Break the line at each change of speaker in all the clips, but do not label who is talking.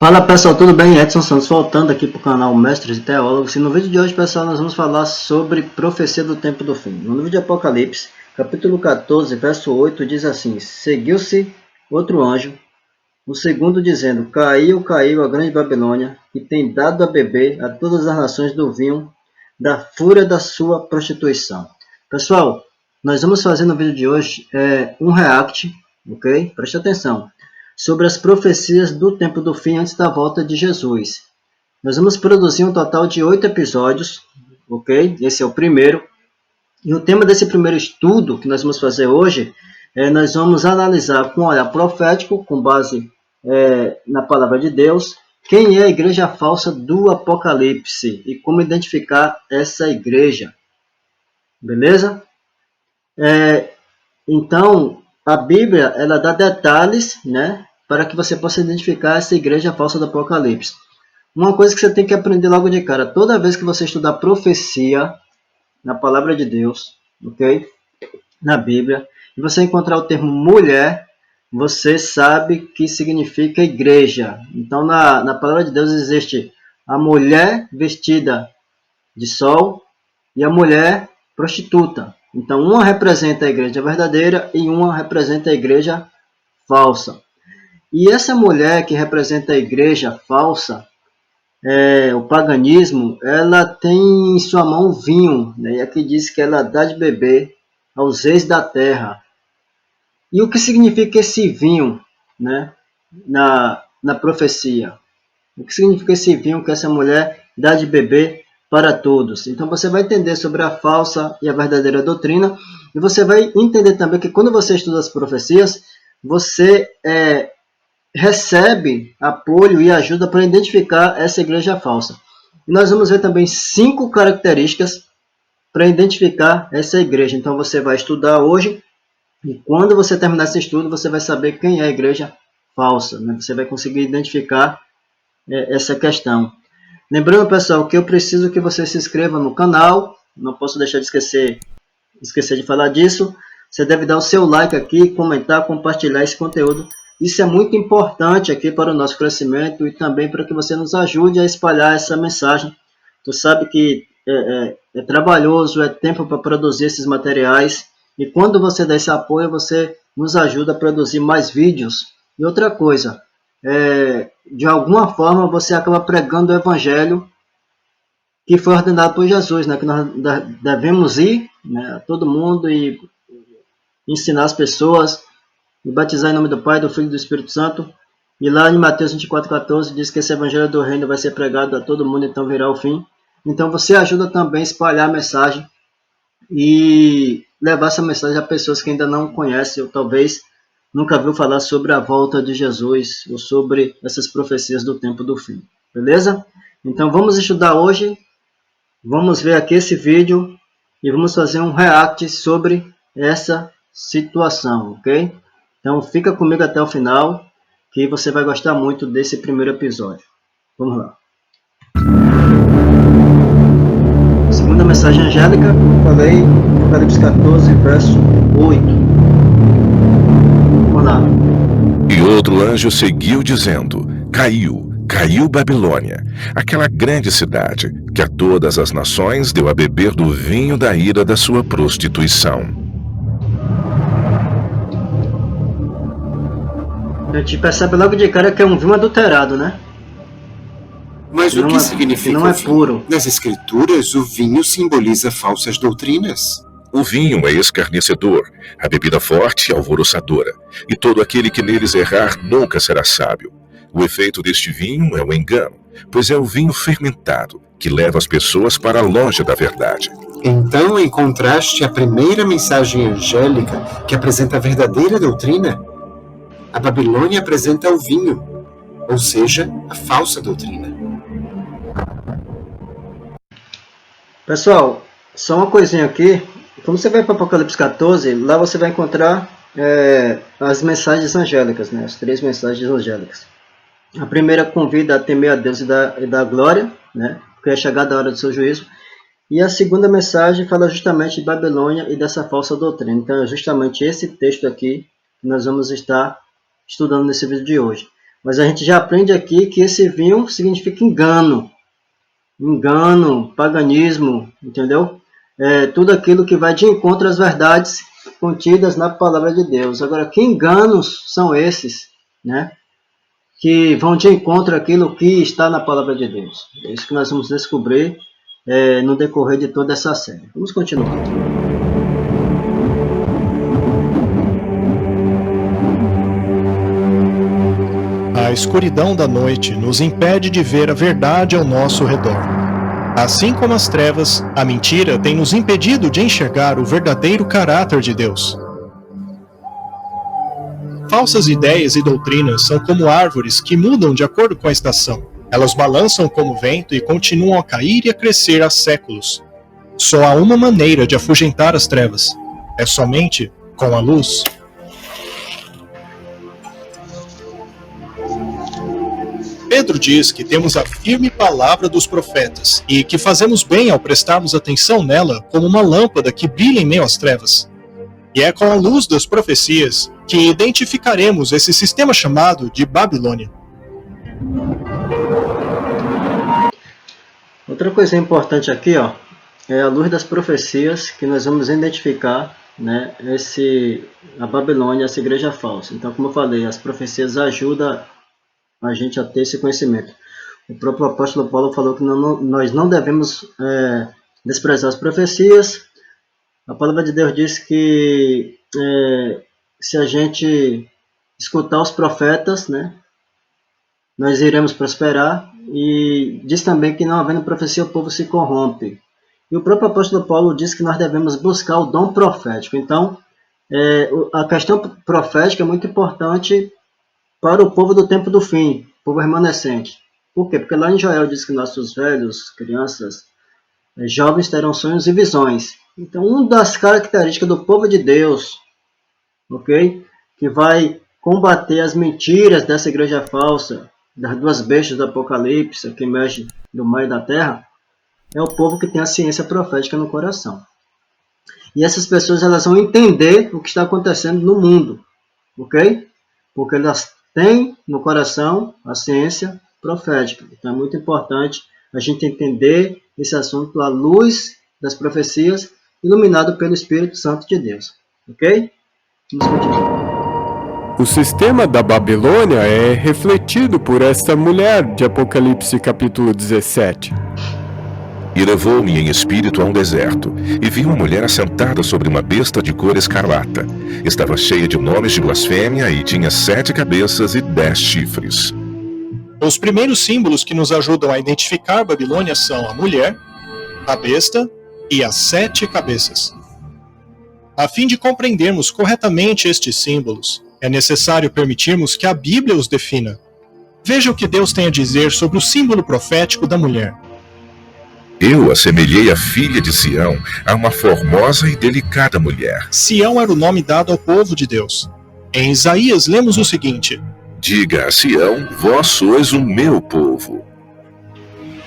Fala pessoal, tudo bem? Edson Santos voltando aqui para o canal Mestres e Teólogos. E no vídeo de hoje, pessoal, nós vamos falar sobre profecia do tempo do fim. No livro de Apocalipse, capítulo 14, verso 8, diz assim: Seguiu-se outro anjo, o segundo, dizendo: Caiu, caiu a grande Babilônia, que tem dado a beber a todas as nações do vinho da fúria da sua prostituição. Pessoal, nós vamos fazer no vídeo de hoje um react, ok? Preste atenção, sobre as profecias do tempo do fim antes da volta de Jesus. Nós vamos produzir um total de 8 episódios, ok? Esse é o primeiro. E o tema desse primeiro estudo que nós vamos fazer hoje nós vamos analisar com um olhar profético, com base na palavra de Deus, quem é a igreja falsa do Apocalipse e como identificar essa igreja. Beleza? Então, a Bíblia ela dá detalhes, né, para que você possa identificar essa igreja falsa do Apocalipse. Uma coisa que você tem que aprender logo de cara, toda vez que você estudar profecia na palavra de Deus, ok? Na Bíblia, e você encontrar o termo mulher, você sabe que significa igreja. Então, na palavra de Deus existe a mulher vestida de sol e a mulher prostituta. Então, uma representa a igreja verdadeira e uma representa a igreja falsa. E essa mulher que representa a igreja falsa, o paganismo, ela tem em sua mão vinho, né? E aqui diz que ela dá de beber aos reis da terra. E o que significa esse vinho, né, na profecia? O que significa esse vinho que essa mulher dá de beber para todos? Então você vai entender sobre a falsa e a verdadeira doutrina, e você vai entender também que quando você estuda as profecias, você recebe apoio e ajuda para identificar essa igreja falsa. E nós vamos ver também 5 características para identificar essa igreja. Então você vai estudar hoje, e quando você terminar esse estudo, você vai saber quem é a igreja falsa, né? Você vai conseguir identificar essa questão. Lembrando, pessoal, que eu preciso que você se inscreva no canal. Não posso deixar de esquecer de falar disso. Você deve dar o seu like aqui, comentar, compartilhar esse conteúdo. Isso é muito importante aqui para o nosso crescimento e também para que você nos ajude a espalhar essa mensagem. Tu sabe que é trabalhoso, é tempo para produzir esses materiais. E quando você dá esse apoio, você nos ajuda a produzir mais vídeos. E outra coisa, de alguma forma você acaba pregando o evangelho que foi ordenado por Jesus, né? Que nós devemos ir, né, a todo mundo e ensinar as pessoas e batizar em nome do Pai, do Filho e do Espírito Santo. E lá em Mateus 24:14 diz que esse evangelho do reino vai ser pregado a todo mundo, então virá o fim. Então você ajuda também a espalhar a mensagem e levar essa mensagem a pessoas que ainda não conhecem ou talvez nunca viu falar sobre a volta de Jesus ou sobre essas profecias do tempo do fim. Beleza? Então vamos estudar hoje, vamos ver aqui esse vídeo e vamos fazer um react sobre essa situação, ok? Então fica comigo até o final, que você vai gostar muito desse primeiro episódio. Vamos lá. Segunda mensagem angélica, como falei, Apocalipse 14, verso 8. Vamos lá.
E outro anjo seguiu dizendo: Caiu, caiu Babilônia, aquela grande cidade, que a todas as nações deu a beber do vinho da ira da sua prostituição.
A gente percebe logo de cara que é um vinho adulterado, né?
Mas o que significa
não é
o vinho?
puro.
Nas Escrituras, o vinho simboliza falsas doutrinas.
O vinho é escarnecedor, a bebida forte alvoroçadora, e todo aquele que neles errar nunca será sábio. O efeito deste vinho é o engano, pois é o vinho fermentado, que leva as pessoas para longe da verdade.
Então encontraste a primeira mensagem angélica que apresenta a verdadeira doutrina? A Babilônia apresenta o vinho, ou seja, a falsa doutrina.
Pessoal, só uma coisinha aqui. Quando você vai para Apocalipse 14, lá você vai encontrar as mensagens angélicas, né? As 3 mensagens angélicas. A primeira convida a temer a Deus e da glória, né? Porque é chegada a hora do seu juízo. E a segunda mensagem fala justamente de Babilônia e dessa falsa doutrina. Então é justamente esse texto aqui que nós vamos estar estudando nesse vídeo de hoje. Mas a gente já aprende aqui que esse vinho significa engano. Engano, paganismo, entendeu? Tudo aquilo que vai de encontro às verdades contidas na palavra de Deus. Agora, que enganos são esses, né? Que vão de encontro àquilo que está na palavra de Deus. É isso que nós vamos descobrir no decorrer de toda essa série. Vamos continuar.
A escuridão da noite nos impede de ver a verdade ao nosso redor. Assim como as trevas, a mentira tem nos impedido de enxergar o verdadeiro caráter de Deus. Falsas ideias e doutrinas são como árvores que mudam de acordo com a estação. Elas balançam como vento e continuam a cair e a crescer há séculos. Só há uma maneira de afugentar as trevas. É somente com a luz. Pedro diz que temos a firme palavra dos profetas e que fazemos bem ao prestarmos atenção nela como uma lâmpada que brilha em meio às trevas. E é com a luz das profecias que identificaremos esse sistema chamado de Babilônia.
Outra coisa importante aqui, ó, é a luz das profecias que nós vamos identificar, né, a Babilônia, essa igreja falsa. Então, como eu falei, as profecias ajudam a gente a ter esse conhecimento. O próprio apóstolo Paulo falou que nós não devemos desprezar as profecias. A palavra de Deus diz que se a gente escutar os profetas, né, nós iremos prosperar. E diz também que não havendo profecia o povo se corrompe. E o próprio apóstolo Paulo diz que nós devemos buscar o dom profético. Então, a questão profética é muito importante para o povo do tempo do fim, povo remanescente. Por quê? Porque lá em Joel diz que nossos velhos, crianças, jovens terão sonhos e visões. Então, uma das características do povo de Deus, ok, que vai combater as mentiras dessa igreja falsa, das duas bestas do Apocalipse, que emerge do mar e da terra, é o povo que tem a ciência profética no coração. E essas pessoas, elas vão entender o que está acontecendo no mundo, ok? Porque elas têm no coração a ciência profética. Então é muito importante a gente entender esse assunto à luz das profecias, iluminado pelo Espírito Santo de Deus, ok? Vamos continuar.
O sistema da Babilônia é refletido por esta mulher de Apocalipse capítulo 17.
E levou-me em espírito a um deserto, e vi uma mulher assentada sobre uma besta de cor escarlata. Estava cheia de nomes de blasfêmia e tinha 7 cabeças e 10 chifres.
Os primeiros símbolos que nos ajudam a identificar Babilônia são a mulher, a besta e as 7 cabeças. A fim de compreendermos corretamente estes símbolos, é necessário permitirmos que a Bíblia os defina. Veja o que Deus tem a dizer sobre o símbolo profético da mulher.
Eu assemelhei a filha de Sião a uma formosa e delicada mulher.
Sião era o nome dado ao povo de Deus. Em Isaías lemos o seguinte:
Diga a Sião, vós sois o meu povo.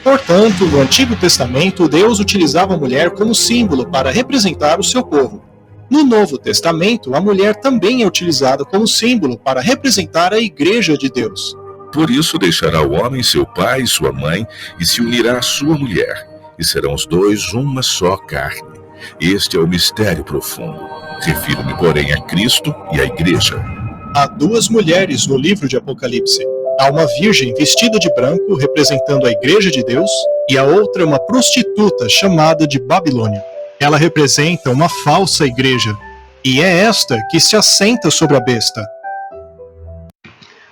Portanto, no Antigo Testamento, Deus utilizava a mulher como símbolo para representar o seu povo. No Novo Testamento, a mulher também é utilizada como símbolo para representar a Igreja de Deus.
Por isso deixará o homem seu pai e sua mãe, e se unirá à sua mulher, e serão os dois uma só carne. Este é o mistério profundo. Refiro-me, porém, a Cristo e à Igreja.
Há 2 mulheres no livro de Apocalipse. Há uma virgem vestida de branco, representando a Igreja de Deus, e a outra é uma prostituta chamada de Babilônia. Ela representa uma falsa igreja, e é esta que se assenta sobre a besta.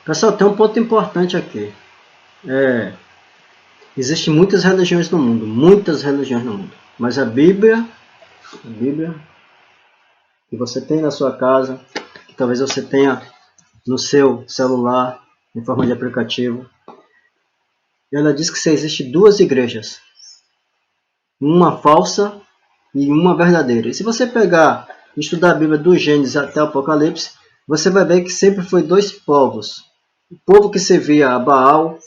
Pessoal, tem um ponto importante aqui. Existem muitas religiões no mundo, mas a Bíblia que você tem na sua casa, que talvez você tenha no seu celular, em forma de aplicativo, ela diz que existem 2 igrejas, uma falsa e uma verdadeira. E se você pegar e estudar a Bíblia do Gênesis até o Apocalipse, você vai ver que sempre foi 2 povos. O povo que servia a Baal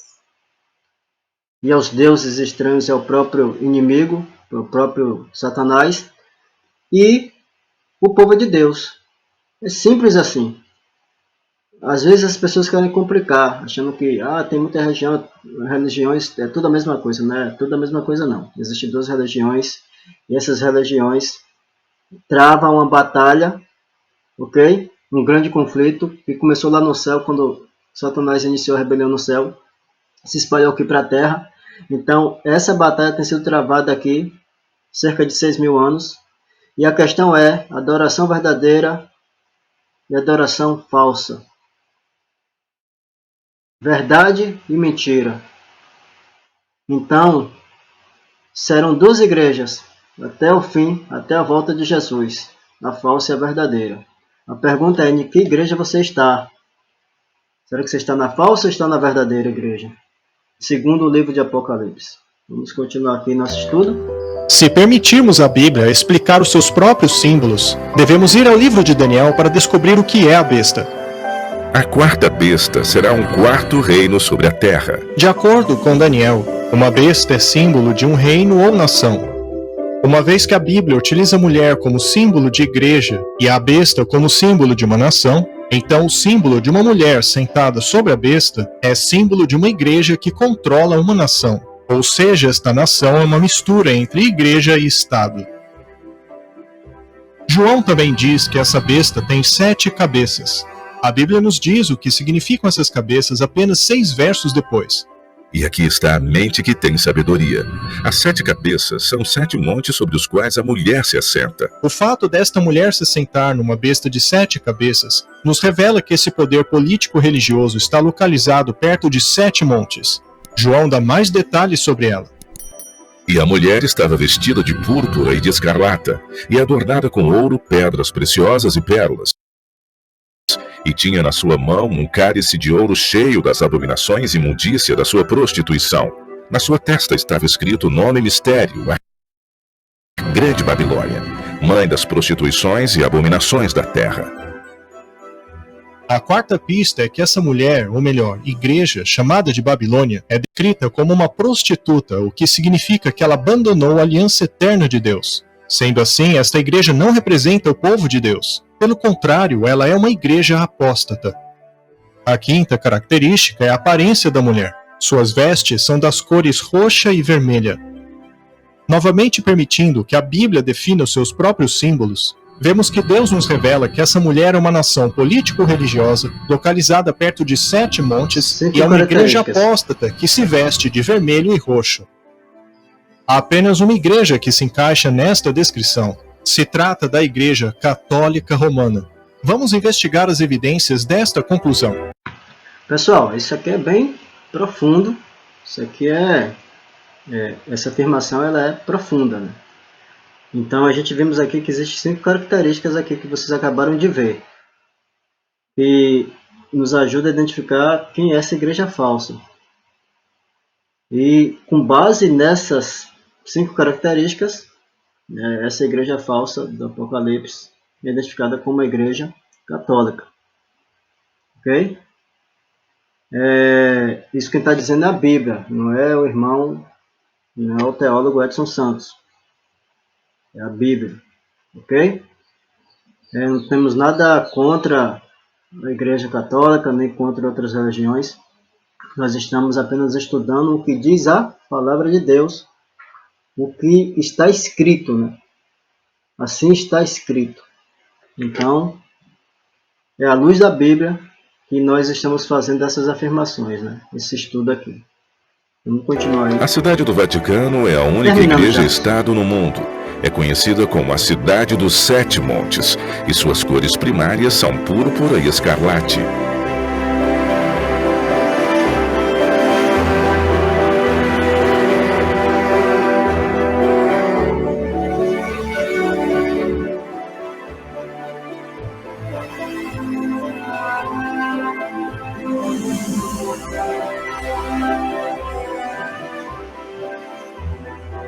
e aos deuses estranhos e ao próprio inimigo, o próprio Satanás, e o povo de Deus. É simples assim. às vezes as pessoas querem complicar, achando que tem muita religiões, é tudo a mesma coisa, não é tudo a mesma coisa não. Existem duas religiões, e essas religiões travam uma batalha, ok? Um grande conflito, que começou lá no céu, quando Satanás iniciou a rebelião no céu, se espalhou aqui para a terra. Então, essa batalha tem sido travada aqui, cerca de 6.000 anos, e a questão é adoração verdadeira e adoração falsa. Verdade e mentira. Então, serão duas igrejas, até o fim, até a volta de Jesus, a falsa e a verdadeira. A pergunta é, em que igreja você está? Será que você está na falsa ou está na verdadeira igreja? Segundo o livro de Apocalipse. Vamos continuar aqui nosso estudo.
Se permitirmos à Bíblia explicar os seus próprios símbolos, devemos ir ao livro de Daniel para descobrir o que é a besta.
A quarta besta será um quarto reino sobre a terra.
De acordo com Daniel, uma besta é símbolo de um reino ou nação. Uma vez que a Bíblia utiliza a mulher como símbolo de igreja e a besta como símbolo de uma nação, então o símbolo de uma mulher sentada sobre a besta é símbolo de uma igreja que controla uma nação. Ou seja, esta nação é uma mistura entre igreja e Estado. João também diz que essa besta tem 7 cabeças. A Bíblia nos diz o que significam essas cabeças apenas 6 versos depois.
E aqui está a mente que tem sabedoria. As 7 cabeças são 7 montes sobre os quais a mulher se assenta.
O fato desta mulher se sentar numa besta de 7 cabeças nos revela que esse poder político-religioso está localizado perto de 7 montes. João dá mais detalhes sobre ela.
E a mulher estava vestida de púrpura e de escarlata, e adornada com ouro, pedras preciosas e pérolas. E tinha na sua mão um cálice de ouro cheio das abominações e imundícia da sua prostituição. Na sua testa estava escrito o nome mistério, a Grande Babilônia, mãe das prostituições e abominações da terra.
A quarta pista é que essa mulher, ou melhor, igreja, chamada de Babilônia, é descrita como uma prostituta, o que significa que ela abandonou a aliança eterna de Deus. Sendo assim, esta igreja não representa o povo de Deus. Pelo contrário, ela é uma igreja apóstata. A quinta característica é a aparência da mulher. Suas vestes são das cores roxa e vermelha. Novamente permitindo que a Bíblia defina os seus próprios símbolos, vemos que Deus nos revela que essa mulher é uma nação político-religiosa, localizada perto de 7 montes, e é uma igreja apóstata que se veste de vermelho e roxo. Há apenas uma igreja que se encaixa nesta descrição. Se trata da Igreja Católica Romana. Vamos investigar as evidências desta conclusão.
Pessoal, isso aqui é bem profundo. Isso aqui essa afirmação ela é profunda, né? Então a gente vimos aqui que existem 5 características aqui que vocês acabaram de ver. E nos ajuda a identificar quem é essa igreja falsa. E com base nessas 5 características, essa igreja falsa do Apocalipse é identificada como uma igreja católica. Ok? Isso quem está dizendo é a Bíblia, não é o irmão, não é o teólogo Edson Santos. É a Bíblia. Ok? Não temos nada contra a igreja católica, nem contra outras religiões. Nós estamos apenas estudando o que diz a palavra de Deus, o que está escrito, né? Assim está escrito. Então, é à luz da Bíblia que nós estamos fazendo essas afirmações, né? Esse estudo aqui. Vamos continuar aí.
A cidade do Vaticano é a única igreja-estado no mundo. É conhecida como a Cidade dos 7 Montes, e suas cores primárias são púrpura e escarlate.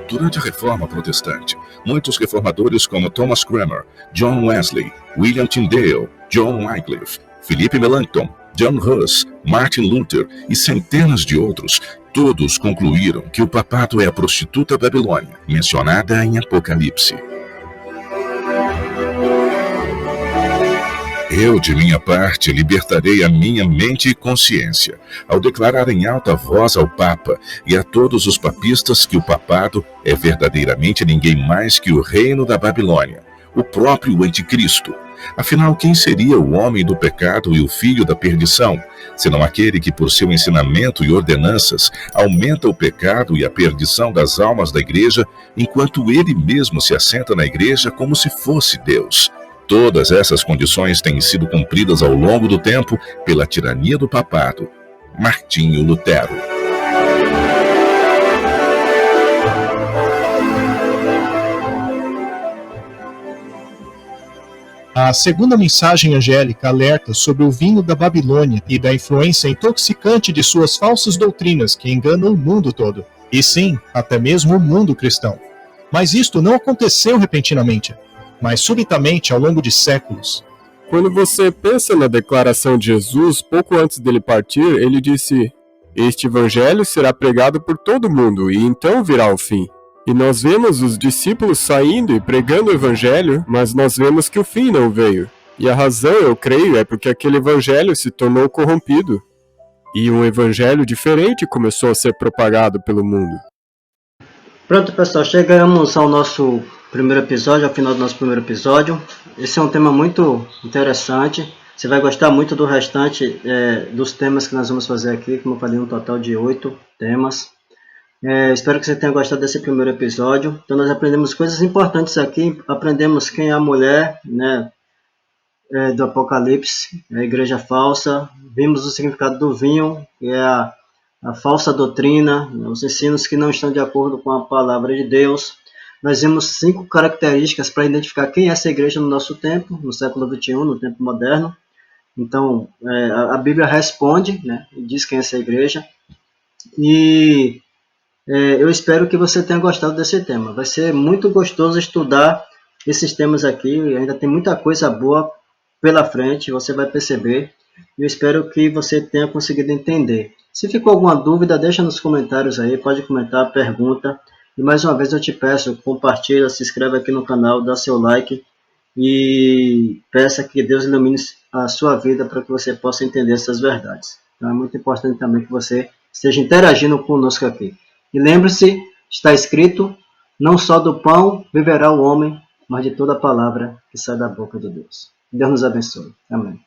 Durante a Reforma Protestante, muitos reformadores como Thomas Cranmer, John Wesley, William Tyndale, John Wycliffe, Philip Melanchthon, John Hus, Martin Luther e centenas de outros, todos concluíram que o papado é a prostituta Babilônia, mencionada em Apocalipse. Eu, de minha parte, libertarei a minha mente e consciência, ao declarar em alta voz ao Papa e a todos os papistas que o papado é verdadeiramente ninguém mais que o reino da Babilônia, o próprio Anticristo. Afinal, quem seria o homem do pecado e o filho da perdição, senão aquele que, por seu ensinamento e ordenanças, aumenta o pecado e a perdição das almas da igreja, enquanto ele mesmo se assenta na igreja como se fosse Deus? Todas essas condições têm sido cumpridas ao longo do tempo pela tirania do papado. Martinho Lutero.
A segunda mensagem angélica alerta sobre o vinho da Babilônia e da influência intoxicante de suas falsas doutrinas que enganam o mundo todo. E sim, até mesmo o mundo cristão. Mas isto não aconteceu repentinamente, mas subitamente ao longo de séculos.
Quando você pensa na declaração de Jesus, pouco antes dele partir, ele disse: "Este evangelho será pregado por todo mundo, e então virá o fim." E nós vemos os discípulos saindo e pregando o evangelho, mas nós vemos que o fim não veio. E a razão, eu creio, é porque aquele evangelho se tornou corrompido. E um evangelho diferente começou a ser propagado pelo mundo.
Pronto, pessoal, chegamos ao nosso primeiro episódio, ao final do nosso primeiro episódio. Esse é um tema muito interessante. Você vai gostar muito do restante dos temas que nós vamos fazer aqui, como eu falei, um total de 8 temas. Espero que você tenha gostado desse primeiro episódio. Então nós aprendemos coisas importantes aqui. Aprendemos quem é a mulher, né, do Apocalipse, a igreja falsa. Vimos o significado do vinho, que é a falsa doutrina, os ensinos que não estão de acordo com a palavra de Deus. Nós vimos 5 características para identificar quem é essa igreja no nosso tempo, no século XXI, no tempo moderno. Então, a Bíblia responde, né, e diz quem é essa igreja. E eu espero que você tenha gostado desse tema. Vai ser muito gostoso estudar esses temas aqui. Ainda tem muita coisa boa pela frente, você vai perceber. Eu espero que você tenha conseguido entender. Se ficou alguma dúvida, deixa nos comentários aí. Pode comentar, pergunta. E mais uma vez eu te peço, compartilha, se inscreve aqui no canal, dá seu like. E peça que Deus ilumine a sua vida para que você possa entender essas verdades. Então é muito importante também que você esteja interagindo conosco aqui. E lembre-se, está escrito, não só do pão viverá o homem, mas de toda a palavra que sai da boca de Deus. Deus nos abençoe. Amém.